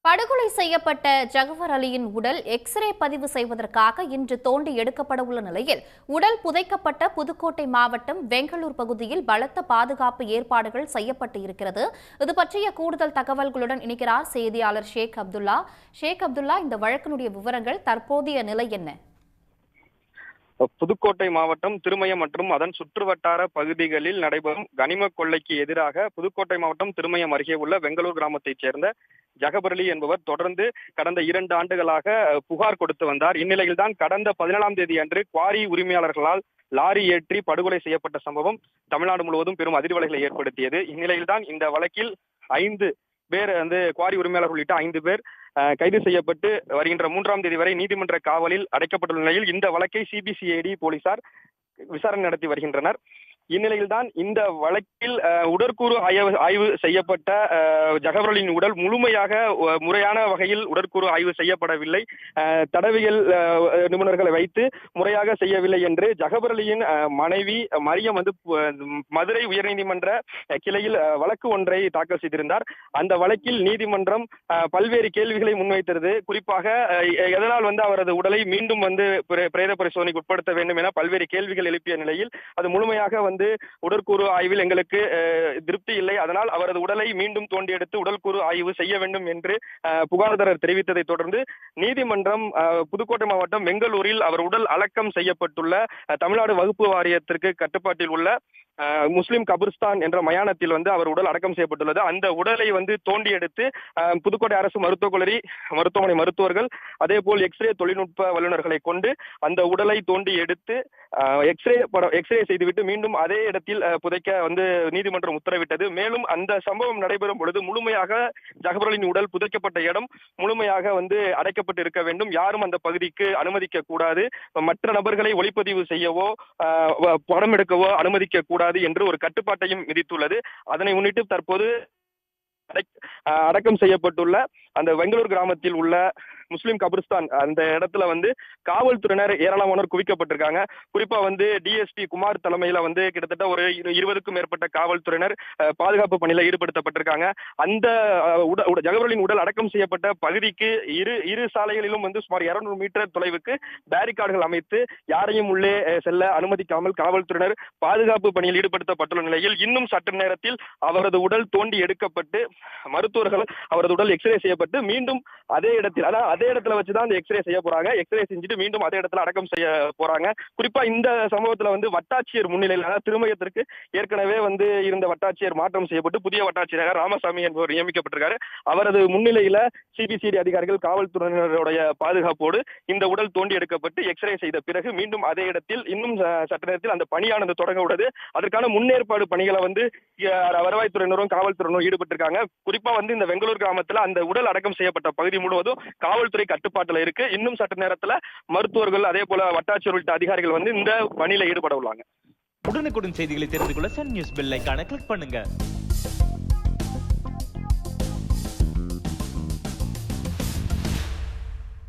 படுகொலை செய்யப்பட்ட ஜகவர் அலியின் உடல் எக்ஸ்ரே பதிவு செய்வதற்காக இன்று தோண்டி எடுக்கப்பட உள்ள நிலையில் உடல் புதைக்கப்பட்ட புதுக்கோட்டை மாவட்டம் வெங்களூர் பகுதியில் பலத்த பாதுகாப்பு ஏற்பாடுகள் செய்யப்பட்டு இருக்கிறது. இது பற்றிய கூடுதல் தகவல்களுடன் இணைக்கிறார் செய்தியாளர் ஷேக் அப்துல்லா. இந்த வழக்கினுடைய விவரங்கள், தற்போதைய நிலை என்ன? புதுக்கோட்டை மாவட்டம் திருமயம் மற்றும் அதன் சுற்றுவட்டார பகுதிகளில் நடைபெறும் கனிம கொள்ளைக்கு எதிராக புதுக்கோட்டை மாவட்டம் திருமயம் அருகே உள்ள வெங்களூர் கிராமத்தைச் சேர்ந்த ஜகபர் அலி என்பவர் தொடர்ந்து கடந்த 2 ஆண்டுகளாக புகார் கொடுத்து வந்தார். இந்நிலையில்தான் கடந்த 14ஆம் தேதி அன்று குவாரி உரிமையாளர்களால் லாரி ஏற்றி படுகொலை செய்யப்பட்ட சம்பவம் தமிழ்நாடு முழுவதும் பெரும் அதிர்வலைகளை ஏற்படுத்தியது. இந்நிலையில்தான் இந்த வழக்கில் 5 பேர் குவாரி உரிமையாளர்கள் உள்ளிட்ட 5 பேர் கைது செய்யப்பட்டு வருகின்ற 3ஆம் தேதி வரை நீதிமன்ற காவலில் அடைக்கப்பட்டுள்ள நிலையில் இந்த வழக்கை சிபிசிஐடி போலீசார் விசாரணை நடத்தி வருகின்றனர். இந்நிலையில்தான் இந்த வழக்கில் உடற்கூறு ஆய்வு செய்யப்பட்ட ஜகவர் அலியின் உடல் முழுமையாக முறையான வகையில் உடற்கூறு ஆய்வு செய்யப்படவில்லை, தடவியல் நிபுணர்களை வைத்து முறையாக செய்யவில்லை என்று ஜகவர் அலியின் மனைவி மரியம் மதுரை உயர்நீதிமன்ற கிளையில் வழக்கு ஒன்றை தாக்கல் செய்திருந்தார். அந்த வழக்கில் நீதிமன்றம் பல்வேறு கேள்விகளை முன்வைத்தது. குறிப்பாக எதனால் அவரது உடலை மீண்டும் பிரேத பரிசோதனைக்கு உட்படுத்த வேண்டும் என பல்வேறு கேள்விகள் எழுப்பிய நிலையில் அது முழுமையாக உடற்கூறு ஆய்வில் எங்களுக்கு திருப்தி இல்லை, அதனால் அவரது உடலை மீண்டும் தோண்டி எடுத்து உடற்கூறு ஆய்வு செய்ய வேண்டும் என்று புகார்தாரர் தெரிவித்ததை தொடர்ந்து நீதிமன்றம் புதுக்கோட்டை மாவட்டம் வெங்களூரில் அவர் உடல் அடக்கம் செய்யப்பட்டுள்ள தமிழ்நாடு வகுப்பு வாரியத்திற்கு கட்டுப்பாட்டில் உள்ள முஸ்லிம் கபிரிஸ்தான் என்ற மயானத்தில் அவர் உடல் அடக்கம் செய்யப்பட்டுள்ளது. அந்த உடலை தோண்டி எடுத்து புதுக்கோட்டை அரசு மருத்துவமனை மருத்துவர்கள் அதே போல் எக்ஸ்ரே தொழில்நுட்ப வல்லுநர்களை கொண்டு அந்த உடலை தோண்டி எடுத்து எக்ஸ்ரே செய்துவிட்டு மீண்டும் அதே இடத்தில் புதைக்க நீதிமன்றம் உத்தரவிட்டது. மேலும் அந்த சம்பவம் நடைபெறும் பொழுது முழுமையாக ஜகவர் அலியின் உடல் புதைக்கப்பட்ட இடம் முழுமையாக அடைக்கப்பட்டு இருக்க வேண்டும், யாரும் அந்த பகுதிக்கு அனுமதிக்க கூடாது, மற்ற நபர்களை ஒளிப்பதிவு செய்யவோ படம் எடுக்கவோ அனுமதிக்க கூடாது என்று ஒரு கட்டுப்பாட்டையும் விதித்துள்ளது. அதனை முன்னிட்டு தற்போது அடக்கம் செய்யப்பட்டுள்ள அந்த வெங்களூர் கிராமத்தில் உள்ள முஸ்லிம் கபிரிஸ்தான் அந்த இடத்துல காவல்துறையினர் ஏராளமானோர் குவிக்கப்பட்டிருக்காங்க. குறிப்பா டிஎஸ்பி குமார் தலைமையில கிட்டத்தட்ட ஒரு 20க்கும் மேற்பட்ட காவல்துறையினர் பாதுகாப்பு பணியில ஈடுபடுத்தப்பட்டிருக்காங்க. அந்த ஜகவர் அலியின் உடல் அடக்கம் செய்யப்பட்ட பகுதிக்கு இரு சாலைகளிலும் சுமார் 200 மீட்டர் தொலைவுக்கு பேரிகார்டுகள் அமைத்து யாரையும் உள்ளே செல்ல அனுமதிக்காமல் காவல்துறையினர் பாதுகாப்பு பணியில் ஈடுபடுத்தப்பட்டுள்ள நிலையில் இன்னும் சற்று நேரத்தில் அவரது உடல் தோண்டி எடுக்கப்பட்டு மருத்துவர்கள் அவரது உடல் எக்ஸ்ரே செய்யப்பட்டு மீண்டும் அதே இடத்துல வச்சுதான் அந்த எக்ஸ்ரே செய்ய போறாங்க. எக்ஸ்ரே செஞ்சுட்டு மீண்டும் அதே இடத்துல அடக்கம் செய்ய போறாங்க. குறிப்பா இந்த சம்பவத்துல வட்டாட்சியர் முன்னிலையில், திருமயத்திற்கு ஏற்கனவே இருந்த வட்டாட்சியர் மாற்றம் செய்யப்பட்டு புதிய வட்டாட்சியராக ராமசாமி என்பவர் நியமிக்கப்பட்டிருக்காரு. அவரது முன்னிலையில சிபிசிஐடி அதிகாரிகள் காவல்துறையினருடைய பாதுகாப்போடு இந்த உடல் தோண்டி எடுக்கப்பட்டு எக்ஸ்ரே செய்த பிறகு மீண்டும் அதே இடத்தில் இன்னும் சற்று நேரத்தில் அந்த பணியானது தொடங்க உள்ளது. அதற்கான முன்னேற்பாடு பணிகளை வருவாய்த்துறையினரும் காவல்துறையினரும் ஈடுபட்டிருக்காங்க. குறிப்பா இந்த வெங்களூர் கிராமத்துல அந்த உடல் அடக்கம் செய்யப்பட்ட பகுதி முழுவதும் காவல்துறை கட்டுப்பாட்டுல இருக்கு. இன்னும் சற்று நேரத்துல மருத்துவர்கள் அதே போல வட்டாட்சியர் உள்ளிட்ட அதிகாரிகள் இந்த பணியில ஈடுபட உள்ளாங்க. உடனுக்குடன் செய்திகளை தெரிந்து கொள்ள சன் நியூஸ் பெல் ஐகானை கிளிக் பண்ணுங்க.